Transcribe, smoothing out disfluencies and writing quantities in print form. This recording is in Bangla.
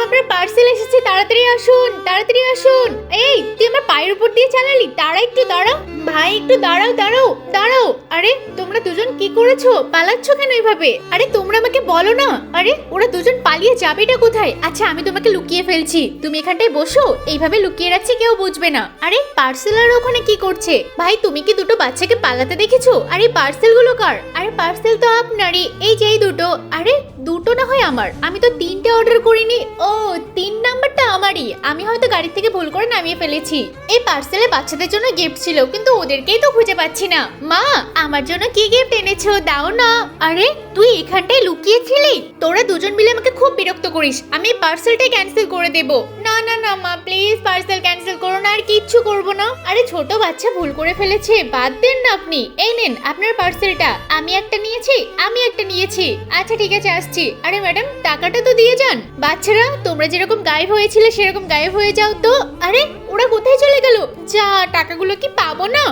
আপনার পার্সেল এসেছে, তাড়াতাড়ি আসুন, তাড়াতাড়ি আসুন। এই তুই আমার পায়ের উপর দিয়ে চালালি, দাঁড়া একটু দাঁড়া। ভাই একটু দাঁড়াও দাঁড়াও দাঁড়াও। আরে তোমরা দুজন কি করেছো? পালাচ্ছ কেন এইভাবে? আরে তোমরা আমাকে বলো না। আরে ওরা দুজন পালিয়ে যাবেটা কোথায়? আচ্ছা আমি তোমাকে লুকিয়ে ফেলছি, তুমি এখানটায় বসো, এইভাবে লুকিয়ে রাখছি কেউ বুঝবে না। আরে পার্সেলার ওখানে কি করছে? ভাই তুমি কি দুটো বাচ্চাকে পালাতে দেখেছো? আরে পার্সেল গুলো কার? আরে পার্সেল তো আপনারই, এই যে এই দুটো। আরে দুটো না হয় আমার, আমি তো তিনটে অর্ডার করিনি। ও 3 নাম্বারটা আমারই, আমি হয়তো গাড়ি থেকে ভুল করে নামিয়ে ফেলেছি। এই পার্সেলে বাচ্চাদের জন্য গিফট ছিল, কিন্তু ওদেরকেই তো খুঁজে পাচ্ছি না। মা আমার জন্য কি গিফট এনেছো দাও না। আরে তুই এখানটায় লুকিয়েছিলি? তোরা দুজন মিলে আমাকে খুব বিরক্ত করিস, আমি পার্সেলটাই ক্যান্সেল করে দেব। না না না মা প্লিজ পার্সেল ক্যান্সেল করো না, আর কিচ্ছু করব না। আরে ছোট বাচ্চা ভুল করে ফেলেছে, বাদ দেন না আপনি। এই নেন আপনার পার্সেলটা, আমি একটা নিয়েছি, আমি একটা নিয়েছি। আচ্ছা ঠিক আছে আসছি। আরে ম্যাডাম টাকাটা তো দিয়ে যান। বাচ্চারা তোমরা যেরকম গায়েব হয়েছিলে সেরকম গায়েব হয়ে যাও তো। আরে ওরা কোথায় চলে গেল? যা টাকাগুলো কি পাবো না?